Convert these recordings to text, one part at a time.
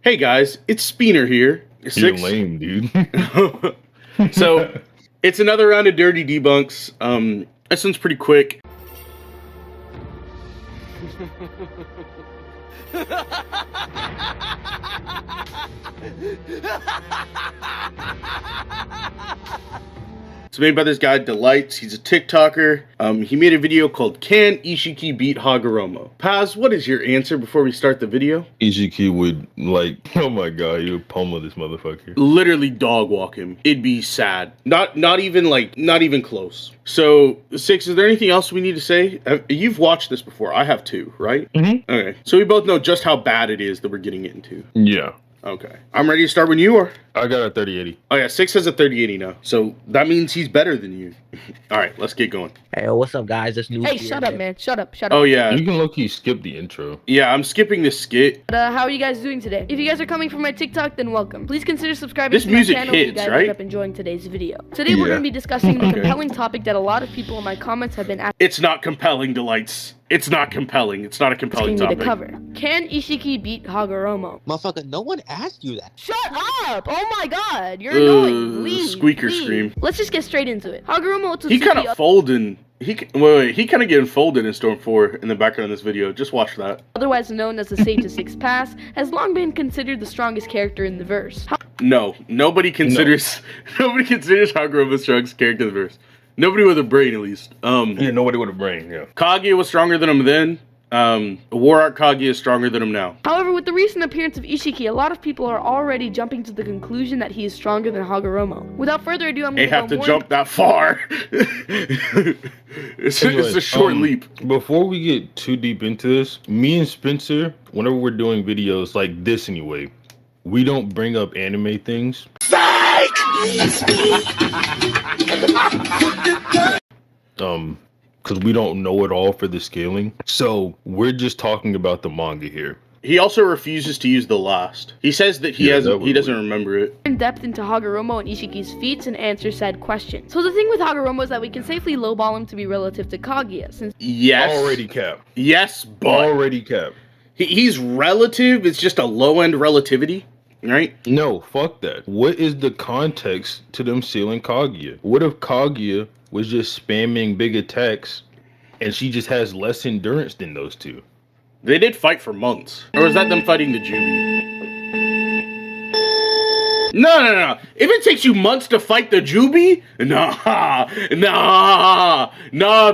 Hey guys, it's Speener here. You're lame, dude. So it's another round of dirty debunks. This one's pretty quick. It's made by this guy, Delightslol. He's a TikToker. He made a video called Can Ishiki Beat Hagoromo? Paz, what is your answer before we start the video? Ishiki would, oh my god, you would pummel this motherfucker. Literally dog walk him. It'd be sad. Not even close. So, Six, is there anything else we need to say? You've watched this before. I have too, right? Mm-hmm. Okay. So we both know just how bad it is that we're getting into. Yeah. Okay. I'm ready to start when you are. I got a 3080. Oh yeah, Six has a 3080 now. So that means he's better than you. All right, let's get going. Hey, what's up, guys? This new. Hey, shut up, man. Shut up. Oh yeah. You can low-key skip the intro. Yeah, I'm skipping the skit. How are you guys doing today? If you guys are coming from my TikTok, then welcome. Please consider subscribing This to my music channel if you hits, guys right? end up enjoying today's video. Today we're Yeah. going to be discussing the Okay. compelling topic that a lot of people in my comments have been It's not compelling, Delights. It's not compelling. It's not a compelling asking me to topic. cover. Can Ishiki beat Hagoromo? Motherfucker, no one asked you that. Shut up! Oh my god, you're annoying. Leave, squeaker leave. scream. Let's just get straight into it. Hagoromo Otsutsuki He kind of folding. He kind of getting folded in Storm 4 in the background of this video. Just watch that. otherwise known as the Sage of Six Paths, has long been considered the strongest character in the verse. No, nobody considers Hagoromo the strongest character in the verse. Nobody with a brain, at least. Yeah, nobody with a brain, yeah. Kaguya was stronger than him then. War Art Kaguya is stronger than him now. However, with the recent appearance of Ishiki, a lot of people are already jumping to the conclusion that he is stronger than Hagoromo. Without further ado, I'm They going to have to jump that far. it's a short leap. Before we get too deep into this, me and Spencer, whenever we're doing videos like this anyway, we don't bring up anime things. Because we don't know it all for the scaling. So we're just talking about the manga here. He also refuses to use the last. He says that he doesn't remember it. in depth into Hagoromo and Ishiki's feats and answer said questions. So the thing with Hagoromo is that we can safely lowball him to be relative to Kaguya, since Yes. Already cap. Yes, but Already cap. he's relative. It's just a low-end relativity, right? No, fuck that. What is the context to them sealing Kaguya? What if Kaguya was just spamming big attacks and she just has less endurance than those two? They did fight for months. Or is that them fighting the Jubi? No. If it takes you months to fight the Jubi, nah,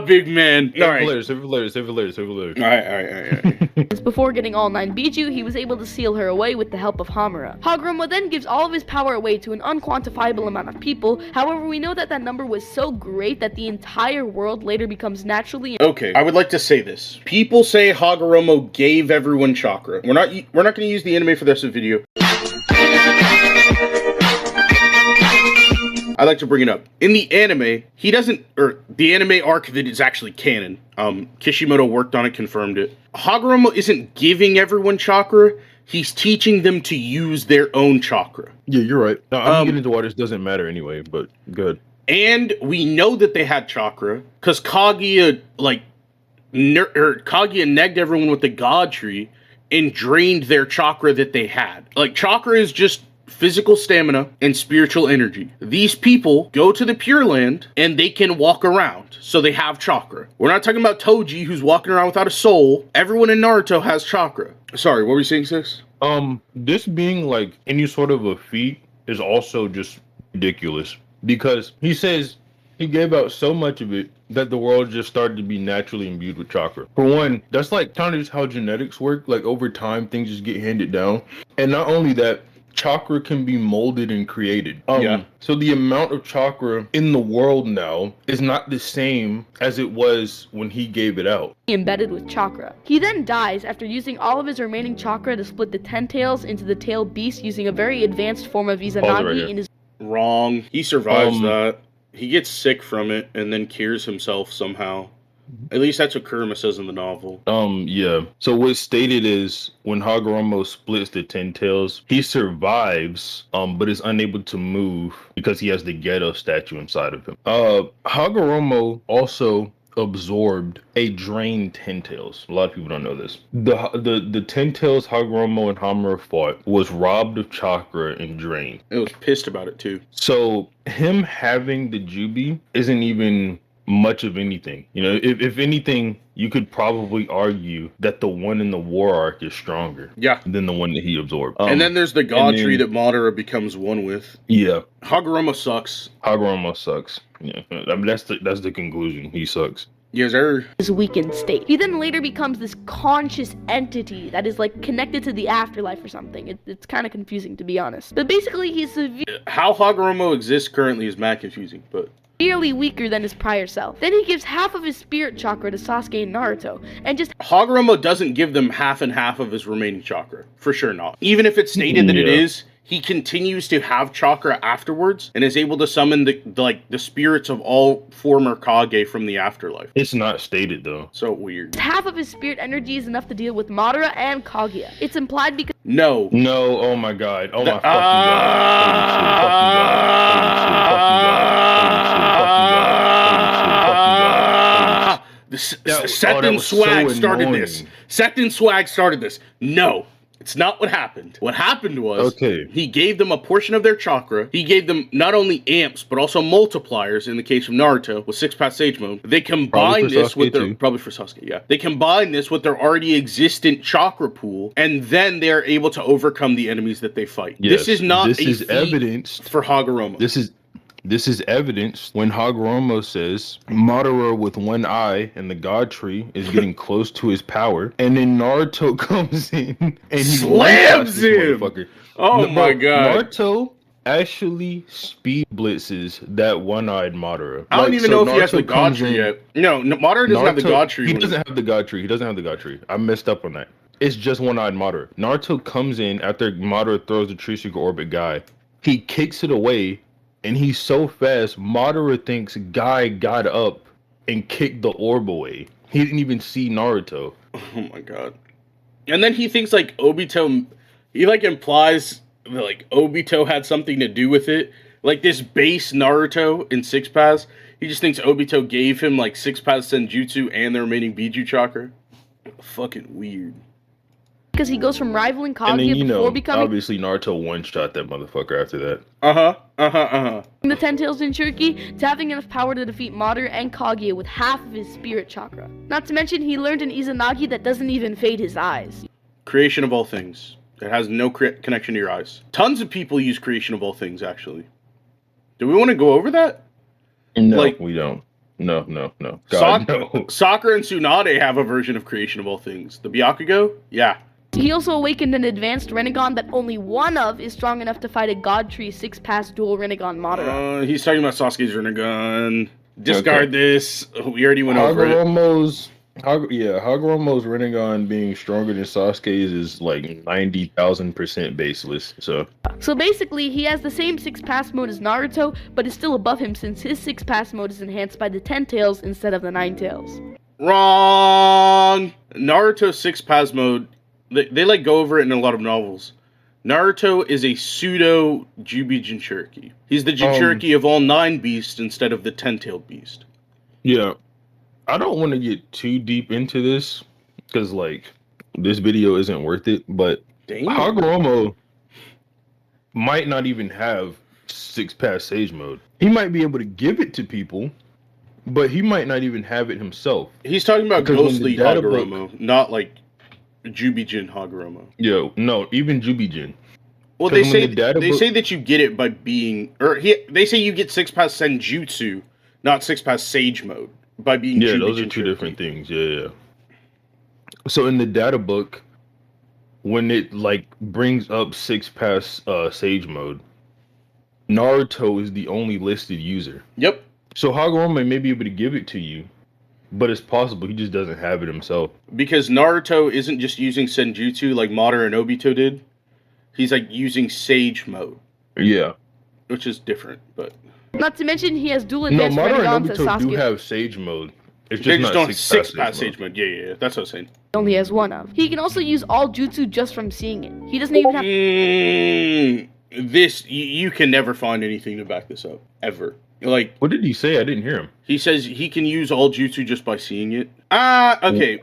big man. All right. Save it later. All right. before getting all 9 Biju, he was able to seal her away with the help of Hamura. Hagoromo then gives all of his power away to an unquantifiable amount of people. However, we know that that number was so great that the entire world later becomes naturally. Okay, I would like to say this. People say Hagoromo gave everyone chakra. We're not going to use the anime for this video. I like to bring it up. In the anime, he doesn't, or the anime arc that is actually canon, Kishimoto worked on it, confirmed it. Hagoromo isn't giving everyone chakra, he's teaching them to use their own chakra. Yeah, you're right. No, I'm getting into why this doesn't matter anyway, but good. And we know that they had chakra, because Kaguya, Kaguya negged everyone with the God Tree and drained their chakra that they had. Like, chakra is just physical stamina and spiritual energy. These people go to the Pure Land and they can walk around, so they have chakra. We're not talking about Toji, who's walking around without a soul. Everyone in Naruto has chakra. Sorry, what were you saying, Sis? This being like any sort of a feat is also just ridiculous because he says he gave out so much of it that the world just started to be naturally imbued with chakra. For one, that's like kind of just how genetics work. Like over time, things just get handed down. And not only that, chakra can be molded and created. So the amount of chakra in the world now is not the same as it was when he gave it out. Embedded with chakra. He then dies after using all of his remaining chakra to split the 10 tails into the tail beast using a very advanced form of Izanagi in his. Wrong. He survives that. He gets sick from it and then cures himself somehow. At least that's what Kurama says in the novel. Yeah. So what's stated is when Hagoromo splits the 10 tails, he survives, but is unable to move because he has the Geto statue inside of him. Hagoromo also absorbed a drained Ten Tails. A lot of people don't know this. The Ten Tails Hagoromo and Hamura fought was robbed of chakra and drained. It was pissed about it too. So him having the Jubi isn't even much of anything. You know, if anything, you could probably argue that the one in the War Arc is stronger. Yeah. Than the one that he absorbed. And then there's the God Tree that Madara becomes one with. Yeah. Hagoromo sucks. Hagoromo sucks. Yeah. I mean, that's the conclusion. He sucks. Yes, sir. His weakened state. He then later becomes this conscious entity that is like connected to the afterlife or something. It's kind of confusing, to be honest. But basically, he's How Hagoromo exists currently is mad confusing, but severely weaker than his prior self. Then he gives half of his spirit chakra to Sasuke and Naruto, and just Hagoromo doesn't give them half and half of his remaining chakra. For sure not. Even if it's stated that it is, he continues to have chakra afterwards and is able to summon the spirits of all former Kage from the afterlife. It's not stated though. So weird. half of his spirit energy is enough to deal with Madara and Kaguya. It's implied because No. No, oh my god. Oh my fucking god. Seth and Swag started this. Seth and Swag started this. No. It's not what happened. What happened was he gave them a portion of their chakra. He gave them not only amps, but also multipliers in the case of Naruto with 6-pass Sage Mode. They combine this with their... Probably for Sasuke, yeah. They combine this with their already existent chakra pool, and then they're able to overcome the enemies that they fight. Yes, this is not this is evidence for Hagoromo. This is evidence when Hagoromo says Madara with one eye and the God Tree is getting close to his power, and then Naruto comes in and he slams him. Oh my god! Naruto actually speed blitzes that one-eyed Madara. I don't even know if he has the God Tree yet. No, Madara doesn't have the God Tree. He doesn't have the God Tree. He doesn't have the God Tree. I messed up on that. It's just one-eyed Madara. Naruto comes in after Madara throws the Tree Seeker Orbit Guy. He kicks it away. And he's so fast, Madara thinks Guy got up and kicked the orb away. He didn't even see Naruto. Oh my god. And then he thinks like Obito, he like implies that like Obito had something to do with it. Like this base Naruto in 6-pass, he just thinks Obito gave him like 6-pass Senjutsu and the remaining Biju chakra. Fucking weird. Because he goes from rivaling Kaguya and then, before becoming... obviously Naruto one-shot that motherfucker after that. The Ten Tails Jinchuriki to having enough power to defeat Madara and Kaguya with half of his spirit chakra. Not to mention he learned an Izanagi that doesn't even fade his eyes. Creation of all things. It has no connection to your eyes. Tons of people use creation of all things, actually. Do we want to go over that? No, we don't. No. God, no. Sakura and Tsunade have a version of creation of all things. The Byakugo? Yeah. He also awakened an advanced Rinnegan that only one of is strong enough to fight a God Tree 6-pass dual Rinnegan Madara. He's talking about Sasuke's Rinnegan. Discard this. We already went over it. Hagoromo's Rinnegan being stronger than Sasuke's is like 90,000% baseless. So basically, he has the same 6-pass mode as Naruto, but is still above him since his 6-pass mode is enhanced by the 10 tails instead of the 9 tails. Wrong! Naruto's 6-pass mode... They like go over it in a lot of novels. Naruto is a pseudo Jubi Jinchuriki. He's the Jinchuriki of all 9 beasts instead of the 10-tailed beast. Yeah. I don't want to get too deep into this because like this video isn't worth it, but Hagoromo might not even have 6-pass Sage Mode. He might be able to give it to people, but he might not even have it himself. He's talking about ghostly Hagoromo, not like Jubijin Hagoromo. Yo, no, even Jubijin. Well, they say that you get it by being, they say you get 6-pass Senjutsu, not 6-pass Sage Mode by being. Yeah, those are two different things. Yeah. So in the data book, when it like brings up 6-pass Sage Mode, Naruto is the only listed user. Yep. So Hagoromo may be able to give it to you. But it's possible he just doesn't have it himself. Because Naruto isn't just using Senjutsu like Madara and Obito did. He's like using Sage Mode. Yeah. Which is different, but... Not to mention he has dual advanced Madara and Rinnegan to Obito Sasuke. do have Sage Mode. It's they just don't not 6-pass Sage Mode. Yeah. That's what I was saying. He only has one of. He can also use all jutsu just from seeing it. He doesn't even have... You can never find anything to back this up. Ever. Like, What did he say? I didn't hear him. he says he can use all jutsu just by seeing it. Okay.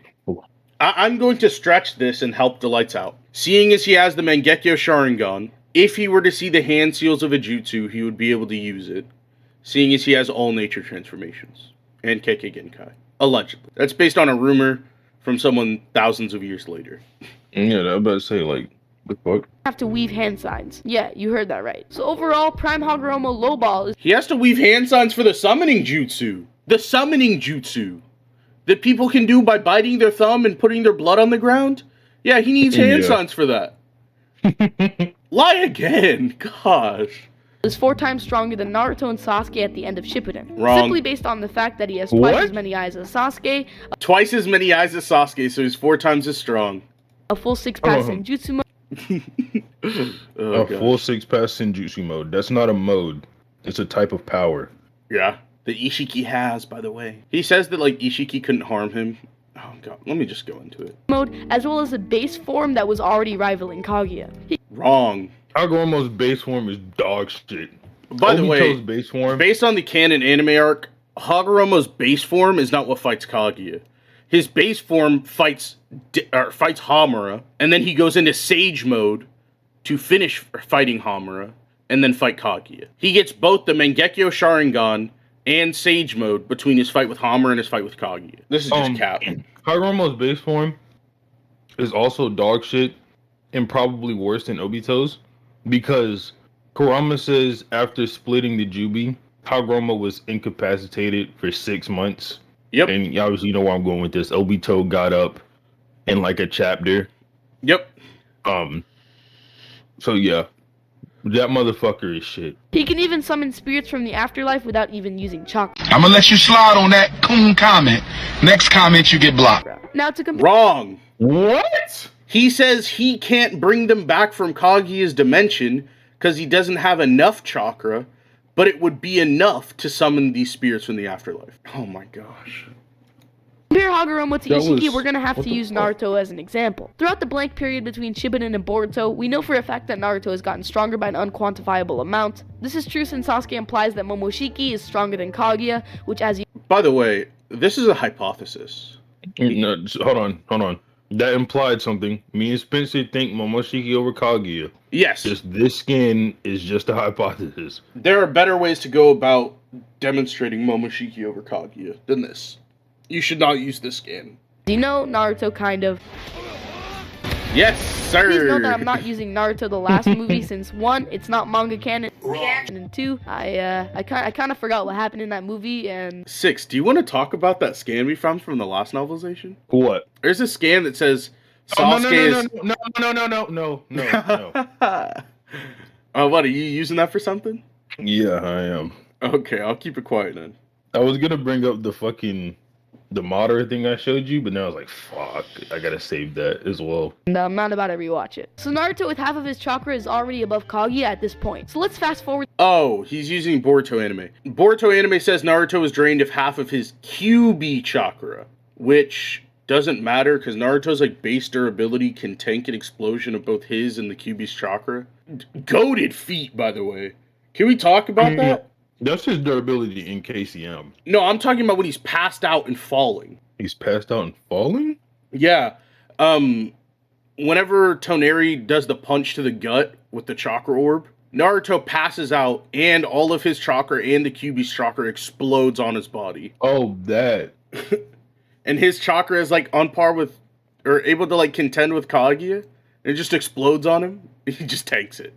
I'm going to stretch this and help the lights out. Seeing as he has the Mangekyo Sharingan, if he were to see the hand seals of a jutsu, he would be able to use it. Seeing as he has all nature transformations. And Kekkei Genkai. Allegedly. That's based on a rumor from someone thousands of years later. Yeah, I was about to say, like, the fuck? Have to weave hand signs. Yeah, you heard that right. So overall, Prime Hagoromo Lowball is He has to weave hand signs for the summoning jutsu. The summoning jutsu. That people can do by biting their thumb and putting their blood on the ground? Yeah, he needs hand signs for that. Lie again. Gosh. 4 times stronger than Naruto and Sasuke at the end of Shippuden. Wrong. Simply based on the fact that he has twice What? as many eyes as Sasuke, Twice as many eyes as Sasuke, so he's 4 times as strong. a full 6-pass Senjutsu mode, Oh, A gosh. full 6-pass Senjutsu mode. That's not a mode. It's a type of power. Yeah. That Ishiki has, by the way. He says that, like, Ishiki couldn't harm him. Oh, God. Let me just go into it. as well as a base form that was already rivaling Kaguya. Wrong. Hagoromo's base form is dog shit. By the way, Obito's base form. based on the canon anime arc, Hagoromo's base form is not what fights Kaguya. His base form fights Hamura, and then he goes into Sage mode to finish fighting Hamura, and then fight Kaguya. He gets both the Mangekyo Sharingan and Sage mode between his fight with Hamura and his fight with Kaguya. This is just cap. Hagoromo's base form is also dog shit and probably worse than Obito's because Kurama says after splitting the Jubi, Hagoromo was incapacitated for 6 months. Yep. And obviously you know where I'm going with this. Obito got up in like a chapter. Yep. So yeah. That motherfucker is shit. He can even summon spirits from the afterlife without even using chakra. I'm gonna let you slide on that coon comment. Next comment, you get blocked. Now to compare Wrong. What? He says he can't bring them back from Kaguya's dimension because he doesn't have enough chakra, but it would be enough to summon these spirits from the afterlife. Oh my gosh. Hagoromo to That Ishiki, was- we're gonna have what to the use fuck? Naruto as an example. Throughout the blank period between Shippuden and Boruto, we know for a fact that Naruto has gotten stronger by an unquantifiable amount. This is true since Sasuke implies that Momoshiki is stronger than Kaguya, which as you By the way, this is a hypothesis. No, hold on. That implied something. Me and Spencer think Momoshiki over Kaguya. Yes, Just this skin is just a hypothesis. there are better ways to go about demonstrating Momoshiki over Kaguya than this. You should not use this skin. know, Naruto kind of. Yes, sir. Please note that I'm not using Naruto the last movie since 1, it's not manga canon, and 2, I kind of forgot what happened in that movie, and 6, do you want to talk about that scan we found from the last novelization? What? There's a scan that says Oh, Sasuke is... no. What, are you using that for something? Yeah, I am. Okay, I'll keep it quiet then. I was gonna bring up the modder thing I showed you, but now I was like, fuck, I gotta save that as well. I'm not about to rewatch it. So Naruto with half of his chakra is already above Kaguya at this point. So let's fast forward. Oh, he's using Boruto anime. Boruto anime says Naruto was drained of half of his QB chakra, which doesn't matter because Naruto's like base durability can tank an explosion of both his and the QB's chakra. Goated feat, by the way. Can we talk about that? That's his durability in KCM. No, I'm talking about when he's passed out and falling. He's passed out and falling? Yeah. Whenever Toneri does the punch to the gut with the chakra orb, Naruto passes out and all of his chakra and the QB's chakra explodes on his body. Oh, that. And his chakra is like on par with, or able to like contend with Kaguya. And it just explodes on him. He just takes it.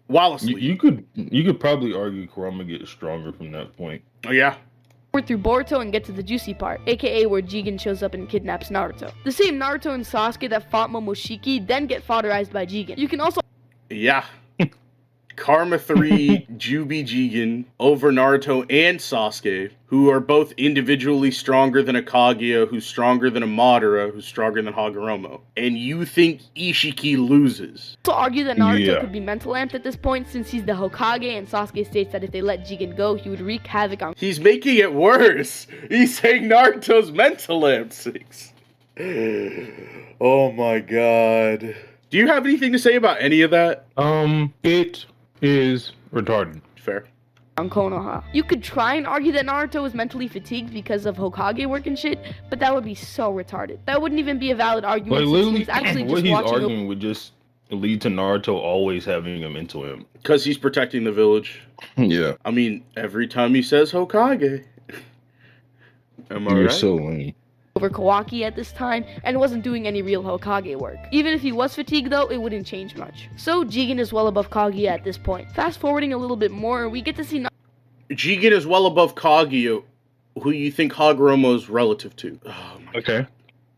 While asleep. You could probably argue Kurama gets stronger from that point. Oh, yeah. Through Boruto and get to the juicy part, aka where Jigen shows up and kidnaps Naruto. The same Naruto and Sasuke that fought Momoshiki then get fodderized by Jigen. You can also Yeah. Karma 3, Jubi Jigen over Naruto and Sasuke, who are both individually stronger than a Kaguya, who's stronger than a Madara, who's stronger than Hagoromo. And you think Ishiki loses. argue that Naruto Yeah. could be mental amped at this point since he's the Hokage and Sasuke states that if they let Jigen go, he would wreak havoc on He's making it worse. He's saying Naruto's mental lamp 6. Oh my god. Do you have anything to say about any of that? It is retarded. Fair. on Konoha. You could try and argue that Naruto was mentally fatigued because of Hokage work and shit, but that would be so retarded. That wouldn't even be a valid argument Like since literally, he's actually what just he's watching. arguing would just lead to Naruto always having him into him. Because he's protecting the village. Yeah. I mean, every time he says Hokage. Am I You're right? so lame. Over Kawaki at this time and wasn't doing any real Hokage work. Even if he was fatigued though, it wouldn't change much. So Jigen is well above Kaguya at this point. Fast forwarding a little bit more, we get to see Jigen is well above Kaguya, who you think Hagoromo is relative to. Oh my Okay.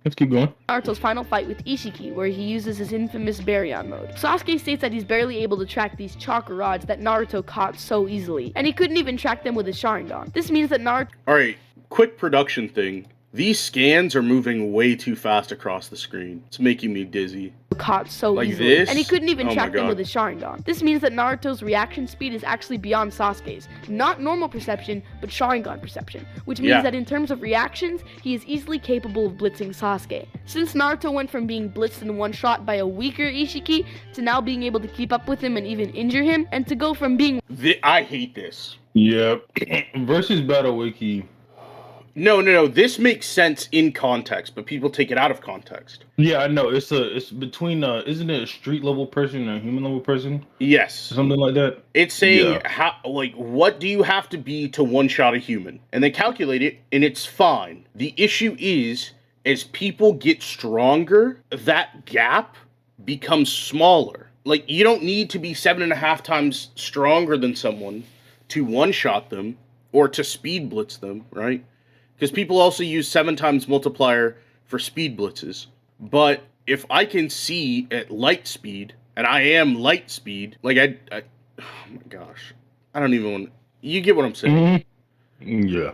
Let's keep going. Naruto's final fight with Ishiki, where he uses his infamous Baryon mode. Sasuke states that he's barely able to track these chakra rods that Naruto caught so easily, and he couldn't even track them with his Sharingan. This means that Naruto Alright, quick production thing. These scans are moving way too fast across the screen. It's making me dizzy. caught so Like easily, this? and he couldn't even Oh my track them God. with his Sharingan. This means that Naruto's reaction speed is actually beyond Sasuke's. Not normal perception, but Sharingan perception, which means Yeah. that in terms of reactions, he is easily capable of blitzing Sasuke. Since Naruto went from being blitzed in one shot by a weaker Ishiki to now being able to keep up with him and even injure him, and to go from being I hate this. Yep. Versus Battle Wiki. No. This makes sense in context, but people take it out of context. Yeah, I know. It's between isn't it a street level person and a human level person? Yes. Something like that. It's saying, Yeah. what do you have to be to one-shot a human? And they calculate it, and it's fine. The issue is, as people get stronger, that gap becomes smaller. Like, you don't need to be 7.5 times stronger than someone to one-shot them, or to speed blitz them, right? Because people also use 7 times multiplier for speed blitzes. But if I can see at light speed, and I am light speed, like oh my gosh, I don't even want. You get what I'm saying? Mm-hmm. Yeah.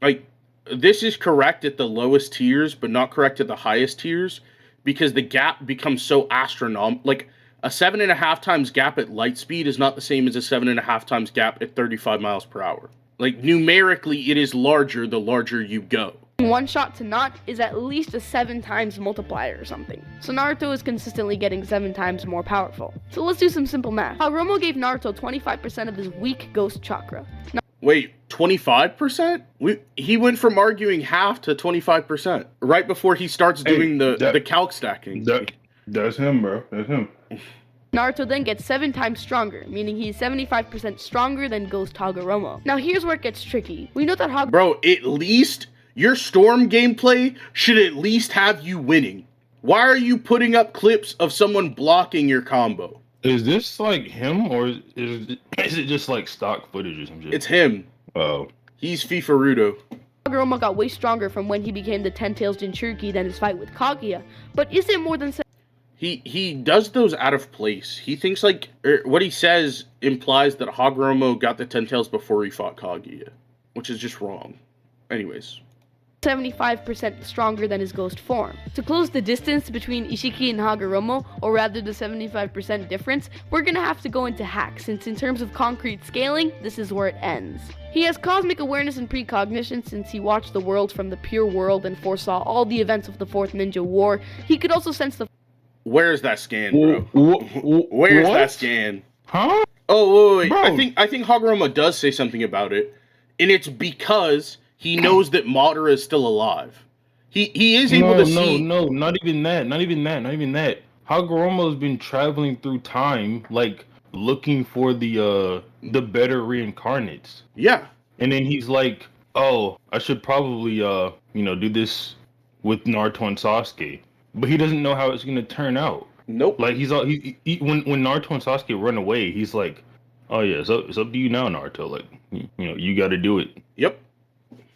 Like, this is correct at the lowest tiers, but not correct at the highest tiers, because the gap becomes so astronomical. Like, a 7.5 times gap at light speed is not the same as a 7.5 times gap at 35 miles per hour. Like, numerically, it is larger the larger you go. one shot to not is at least a 7 times multiplier or something. So Naruto is consistently getting 7 times more powerful. So let's do some simple math. Hagoromo gave Naruto 25% of his weak ghost chakra. Wait, 25%? He went from arguing half to 25%. Right before he starts doing the calc stacking. That's him, bro. That's him. Naruto then gets 7 times stronger, meaning he's 75% stronger than Ghost Hagoromo. Now here's where it gets tricky. We know that Hagoromo... Bro, at least your Storm gameplay should at least have you winning. Why are you putting up clips of someone blocking your combo? Is this like him or is it just like stock footage or some shit? It's him. Oh. He's Fifarudo. Hagoromo got way stronger from when he became the Ten Tails Jinchuriki than his fight with Kaguya, but is it more than... He does those out of place. He thinks what he says implies that Hagoromo got the 10 tails before he fought Kaguya, which is just wrong. Anyways. 75% stronger than his ghost form. To close the distance between Ishiki and Hagoromo, or rather the 75% difference, we're gonna have to go into hack, since in terms of concrete scaling, this is where it ends. He has cosmic awareness and precognition since he watched the world from the pure world and foresaw all the events of the Fourth Ninja War. He could also sense the... Where's that scan, bro? Where's that scan? Huh? Oh, wait. Bro. I think Hagoromo does say something about it, and it's because he knows that Madara is still alive. He is able to see... No, not even that. Hagoromo's been traveling through time, like, looking for the better reincarnates. Yeah. And then he's like, oh, I should probably, do this with Naruto and Sasuke. But he doesn't know how it's gonna turn out. Nope. Like when Naruto and Sasuke run away, he's like, "Oh yeah, so it's up to you now, Naruto. Like, you got to do it." Yep.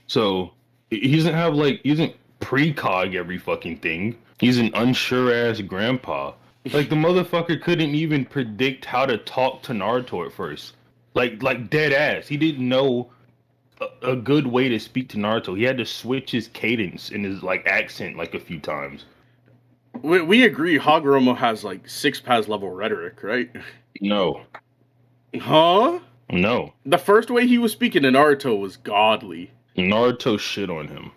So he isn't precog every fucking thing. He's an unsure ass grandpa. Like the motherfucker couldn't even predict how to talk to Naruto at first. Like dead ass. He didn't know a good way to speak to Naruto. He had to switch his cadence and his accent a few times. We agree Hagoromo has 6 Paz level rhetoric, right? No. Huh? No. The first way he was speaking to Naruto was godly. Naruto shit on him.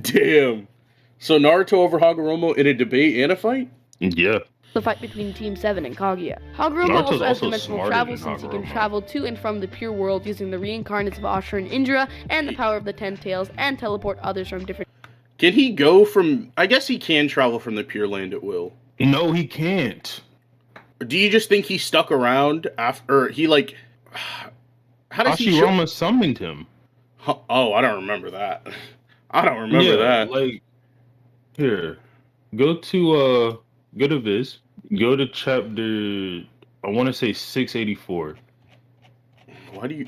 Damn. So Naruto over Hagoromo in a debate and a fight? Yeah. the fight between Team 7 and Kaguya. Hagoromo Naruto's also has also dimensional smarter travel than since he can Hagoromo. travel to and from the pure world using the reincarnates of Ashura and Indra and the power of the 10 tails and teleport others from different... Can he go from... I guess he can travel from the Pure Land at will. No, he can't. Do you just think he stuck around after... Or he, like... How does he... Hashirama summoned him. Oh, I don't remember that. I don't remember that. Like, here, go to Viz, go to chapter, I want to say 684. Why do you...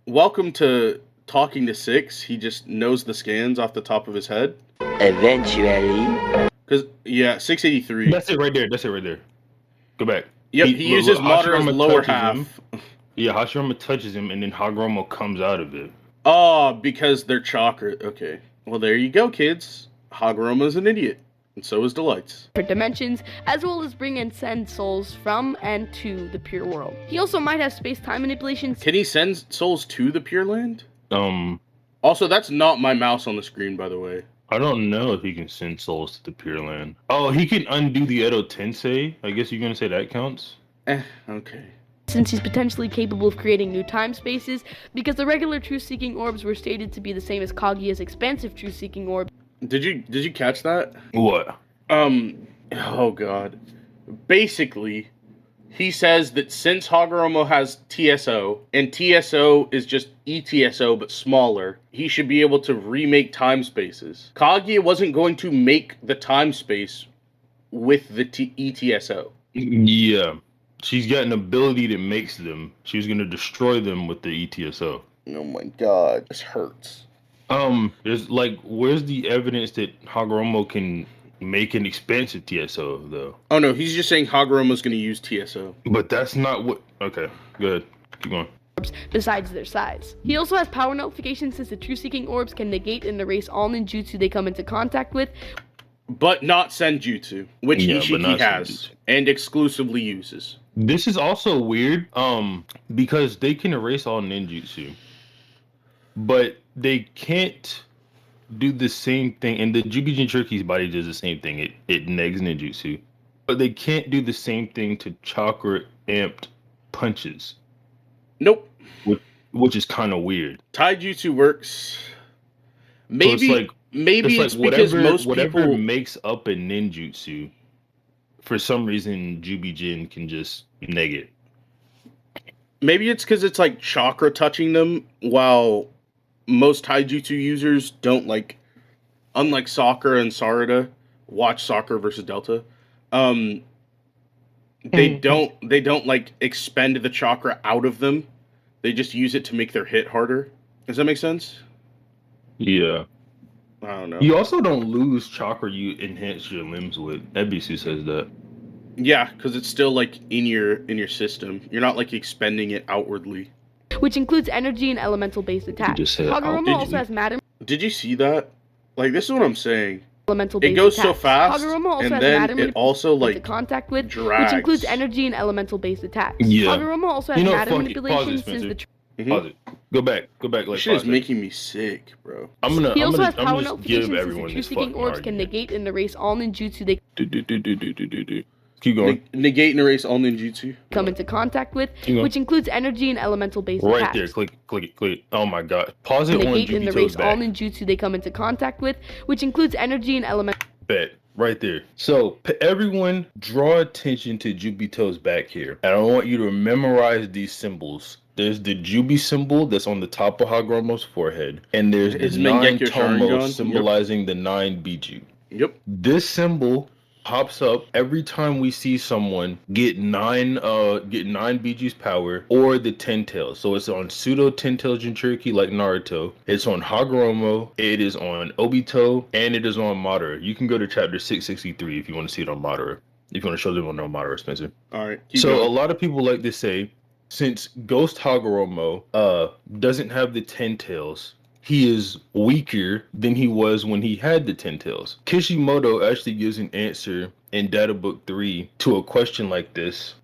Welcome to Talking to Six. He just knows the scans off the top of his head. Eventually. Because, yeah, 683. That's it right there. That's it right there. Go back. Yep, he uses Madara's Hashirama lower touches half. him. Yeah, Hashirama touches him, and then Hagoromo comes out of it. Oh, because they're chakra. Okay. Well, there you go, kids. Hagoromo's an idiot. And so is Delights. dimensions, as well as bring and send souls from and to the pure world. He also might have space-time manipulations. Can he send souls to the Pure Land? Um, Also, that's not my mouse on the screen, by the way. I don't know if he can send souls to the Pure Land. Oh, he can undo the Edo Tensei. I guess you're gonna say that counts. Okay. Since he's potentially capable of creating new time spaces, because the regular truth-seeking orbs were stated to be the same as Kaguya's expansive truth-seeking orb. Did you catch that? What? Oh god. Basically, he says that since Hagoromo has TSO, and TSO is just ETSO but smaller, he should be able to remake time spaces. Kaguya wasn't going to make the time space with the ETSO. Yeah. She's got an ability that makes them. She was gonna destroy them with the ETSO. Oh my god. This hurts. There's like, where's the evidence that Hagoromo can make an expansive TSO though? Oh no, he's just saying Hagoromo's going to use TSO. But that's not what. Okay, good. Keep going. Besides their size. He also has power nullification since the truth-seeking orbs can negate and erase all ninjutsu they come into contact with. But not Senjutsu, which Yeah, but Ishiki not has Senjutsu. and exclusively uses. This is also weird, because they can erase all ninjutsu, but they can't do the same thing. And the Jubi Jinchuriki's body does the same thing. It negs ninjutsu, but they can't do the same thing to chakra amped punches, Nope. which is kind of weird. Taijutsu works. Maybe So maybe it's because most whatever people makes up a ninjutsu, for some reason Jubi Jin can just neg it. maybe it's because it's like chakra touching them, while most taijutsu users don't like. Unlike Sakura and Sarada, watch Sakura versus Delta. They don't like expend the chakra out of them. They just use it to make their hit harder. Does that make sense? Yeah. I don't know. You also don't lose chakra you enhance your limbs with. Ebisu says that. Yeah, because it's still like in your system. You're not like expending it outwardly. Which includes energy and elemental-based attacks. just said Hagoromo also outwardly. has matter Did you see that? Like, this is what I'm saying. elemental-based It goes attacks. so fast, Hagoromo also and has then matter it also into like contact with, drags. which includes energy and elemental-based attacks. Yeah. Hagoromo also has You know, matter fuck it. manipulation Pause it, since the Spencer. Mhm. Pause it. Go back. This Like, shit is pause it. making me sick, bro. I'm gonna. He I'm also gonna, has I'm power gonna just give nullification since the everyone this truth-seeking fucking orbs can argument. negate and erase all ninjutsu they Keep going. Negate and erase all ninjutsu. come into contact with, Keep going. which includes energy and elemental-based Right attacks. there. Click it. Oh my god. Pause it on Negate and Jubito's erase all back. ninjutsu they come into contact with, which includes energy and elemental. Bet. Right there. So everyone draw attention to Jubito's back here. And I want you to memorize these symbols. There's the Jubi symbol that's on the top of Hagoromo's forehead. And there's His the 9 Mangekyo Tomo Sharingan. symbolizing the 9 Biju. Yep. This symbol pops up every time we see someone get 9 Biju's power or the 10 tails. So it's on pseudo 10 tails Jinchuriki like Naruto. It's on Hagoromo, it is on Obito, and it is on Madara. You can go to chapter 663 if you want to see it on Madara. If you want to show them on Madara, Spencer. All right. So a lot of people like to say, since Ghost Hagoromo doesn't have the 10 tails, he is weaker than he was when he had the 10 tails. Kishimoto actually gives an answer in Data Book 3 to a question like this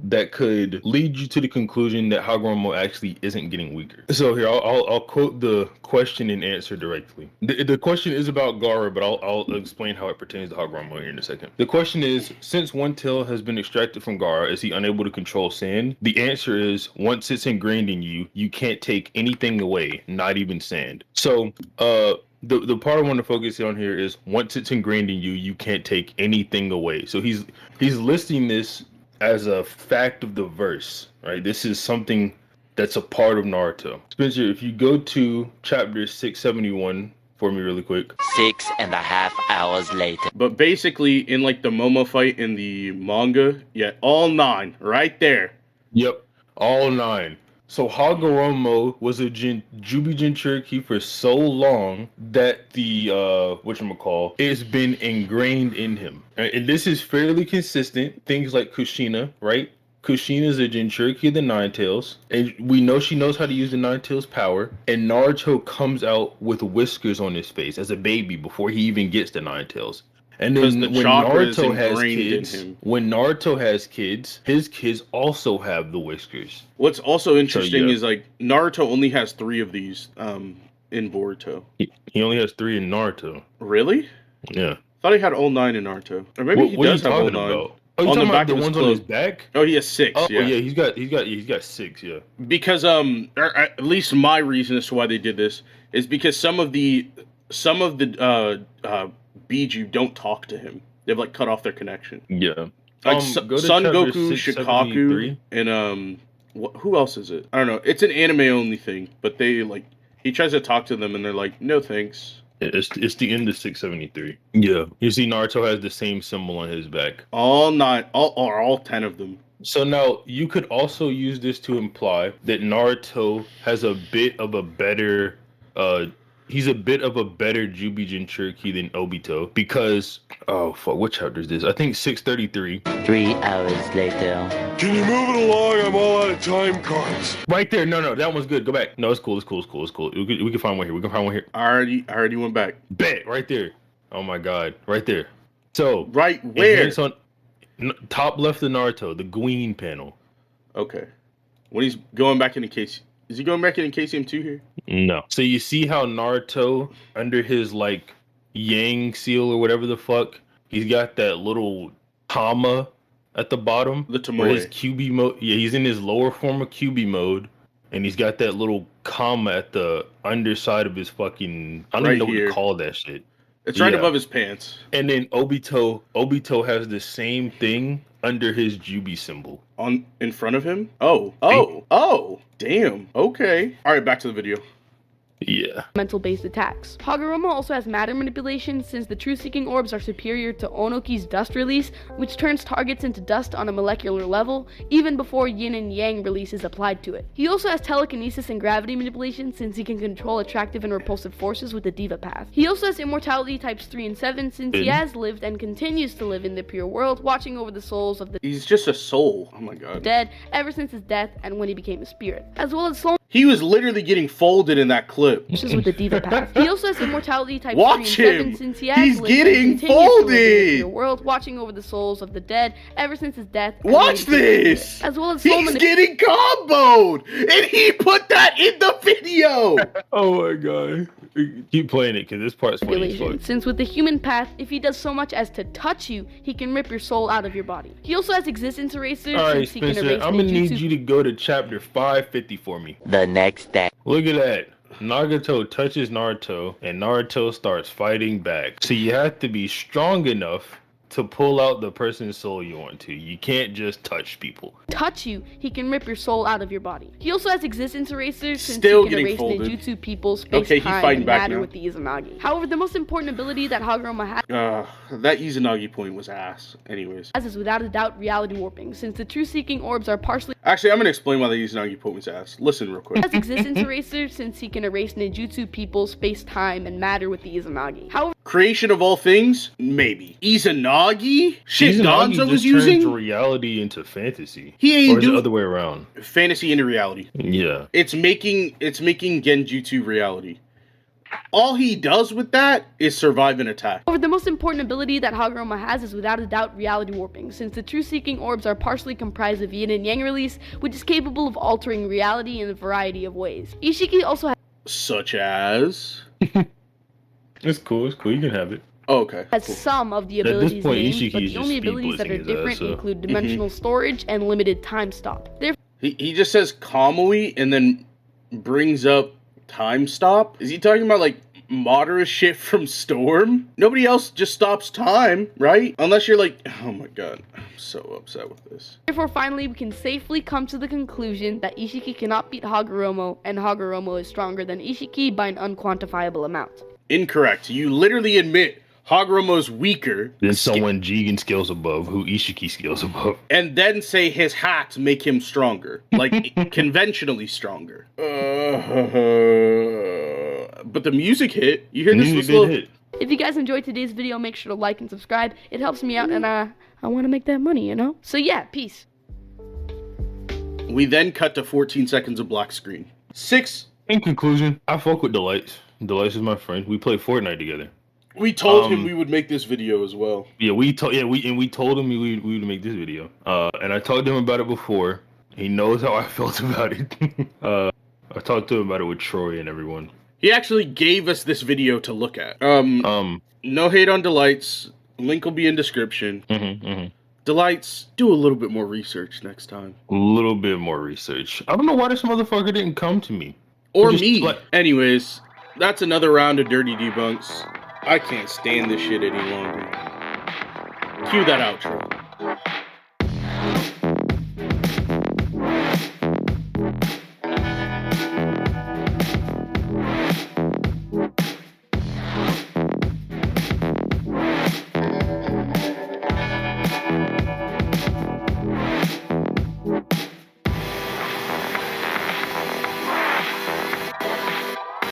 that could lead you to the conclusion that Hagoromo actually isn't getting weaker. So here, I'll quote the question and answer directly. The question is about Gaara, but I'll explain how it pertains to Hagoromo here in a second. The question is, since one tail has been extracted from Gaara, is he unable to control sand? The answer is, once it's ingrained in you, you can't take anything away, not even sand. So, the part I want to focus on here is once it's ingrained in you, you can't take anything away. So he's listing this as a fact of the verse, right? This is something that's a part of Naruto. Spencer, if you go to chapter 671 for me really quick. 6.5 hours later. But basically, in like the Momo fight in the manga, yeah, all 9 right there. Yep, all 9. So Hagoromo was a Jubi Jinchuriki for so long that the whatchamacall, it's been ingrained in him. And this is fairly consistent. Things like Kushina, right? Kushina is a Jinchuriki of the Nine Tails, and we know she knows how to use the Nine Tails power. And Naruto comes out with whiskers on his face as a baby before he even gets the Nine Tails. And then when Naruto has kids, his kids also have the whiskers. What's also interesting is like Naruto only has 3 of these in Boruto. He only has 3 in Naruto. Really? Yeah. Thought he had all 9 in Naruto. Or maybe he does have all 9. About? Oh, you talking about the ones on his back? Oh, he has 6. Oh, yeah, he's got 6. Yeah. Because or at least my reason as to why they did this is because some of the Biju don't talk to him. They've like cut off their connection. Yeah. Like Son Goku, Shikaku, and who else is it? I don't know. It's an anime only thing, but they like he tries to talk to them and they're like, no thanks. It's the end of 673. Yeah. You see Naruto has the same symbol on his back. All 10 of them. So now you could also use this to imply that Naruto has a bit of a better he's a bit of a better Jubi Jinchuriki than Obito because what chapter is this? I think 633. 3 hours later. Can you move it along? I'm all out of time cards. Right there. No, that one's good. Go back. No, it's cool. We can find one here. I already went back. Bet right there. Oh my god, right there. So right where? It's on top left of Naruto, the Gween panel. Okay. When he's going back into case. Is he going back in KCM2 here? No. So you see how Naruto, under his like Yang seal or whatever the fuck, he's got that little comma at the bottom. The Tomoe. His QB mode. Yeah, he's in his lower form of QB mode, and he's got that little comma at the underside of his fucking. I don't even know what to call that shit. It's right above his pants. And then Obito has the same thing under his Jubi symbol. In front of him? Oh, damn. Okay. All right, back to the video. Yeah. Mental-based attacks. Hagoromo also has matter manipulation since the truth-seeking orbs are superior to Onoki's dust release, which turns targets into dust on a molecular level, even before yin and yang release is applied to it. He also has telekinesis and gravity manipulation since he can control attractive and repulsive forces with the Diva Path. He also has immortality types 3 and 7 since he has lived and continues to live in the pure world, watching over the souls of the He's just a soul. Oh my god. Dead ever since his death and when he became a spirit, as well as soul. He was literally getting folded in that clip. This is with the Diva Path. He also has immortality type 3 Watch and 7 him. since he has He's lived getting and continues to live in the folded. pure world, watching over the souls of the dead ever since his death. and Watch when he became a this. spirit, as well as soul He's getting comboed, and he put that in the video. Oh my god. Keep playing it, because this part's funny as fuck. Since with the human path, if he does so much as to touch you, he can rip your soul out of your body. He also has existence eraser Alright, since he can Spencer, erase I'm gonna need ninjutsu. you to go to chapter 550 for me. The next day. Look at that. Nagato touches Naruto, and Naruto starts fighting back. So you have to be strong enough to pull out the person's soul you want to. You can't just touch people. Touch you, he can rip your soul out of your body. He also has existence eraser since Still he can getting erase folded. ninjutsu, people, space, Okay, he's time, fighting and back matter now. with the Izanagi. However, the most important ability that Hagoromo has That Izanagi point was ass. Anyways. is without a doubt reality warping, since the true-seeking orbs are partially Actually, I'm going to explain why the Izanagi point was ass. Listen real quick. has existence eraser since he can erase ninjutsu, people, space, time, and matter with the Izanagi. However, Creation of all things? Maybe. Izanagi? Shit, Izanagi Gonzo was just turns using? reality into fantasy. He ain't Or is it the do other way around? fantasy into reality. Yeah. It's making Genjutsu reality. all he does with that is survive an attack. However, the most important ability that Hagoromo has is without a doubt reality warping, since the truth-seeking orbs are partially comprised of yin and yang release, which is capable of altering reality in a variety of ways. Ishiki also has Such as... It's cool. You can have it. Oh, okay. has Cool. some of the At this abilities point, named, Ishiki's but the just only speed abilities that are blitzing his ass, different so- include dimensional storage and limited time stop. Therefore, He just says Kamui and then brings up time stop. Is he talking about like Madara shit from Storm? Nobody else just stops time, right? Unless you're like, oh my god, I'm so upset with this. finally, we can safely come to the conclusion that Ishiki cannot beat Hagoromo, and Hagoromo is stronger than Ishiki by an unquantifiable amount. Incorrect. You literally admit Hagoromo's weaker. Then someone Jigen scales above, who Ishiki scales above. And then say his hats make him stronger. Like, conventionally stronger. But the music hit. You hear this Music little... did hit. If you guys enjoyed today's video, make sure to like and subscribe. It helps me out, and I want to make that money, you know? So yeah, peace. We then cut to 14 seconds of black screen. 6. In conclusion, I fuck with Delights. Delights is my friend. We play Fortnite together. We told him we would make this video as well. Yeah, we told him we would make this video. And I talked to him about it before. He knows how I felt about it. I talked to him about it with Troy and everyone. He actually gave us this video to look at. No hate on Delights. Link will be in description. Delights, do a little bit more research next time. A little bit more research. I don't know why this motherfucker didn't come to me. Or Just me. like- Anyways, that's another round of Dirty Debunks. I can't stand this shit any longer. Cue that outro.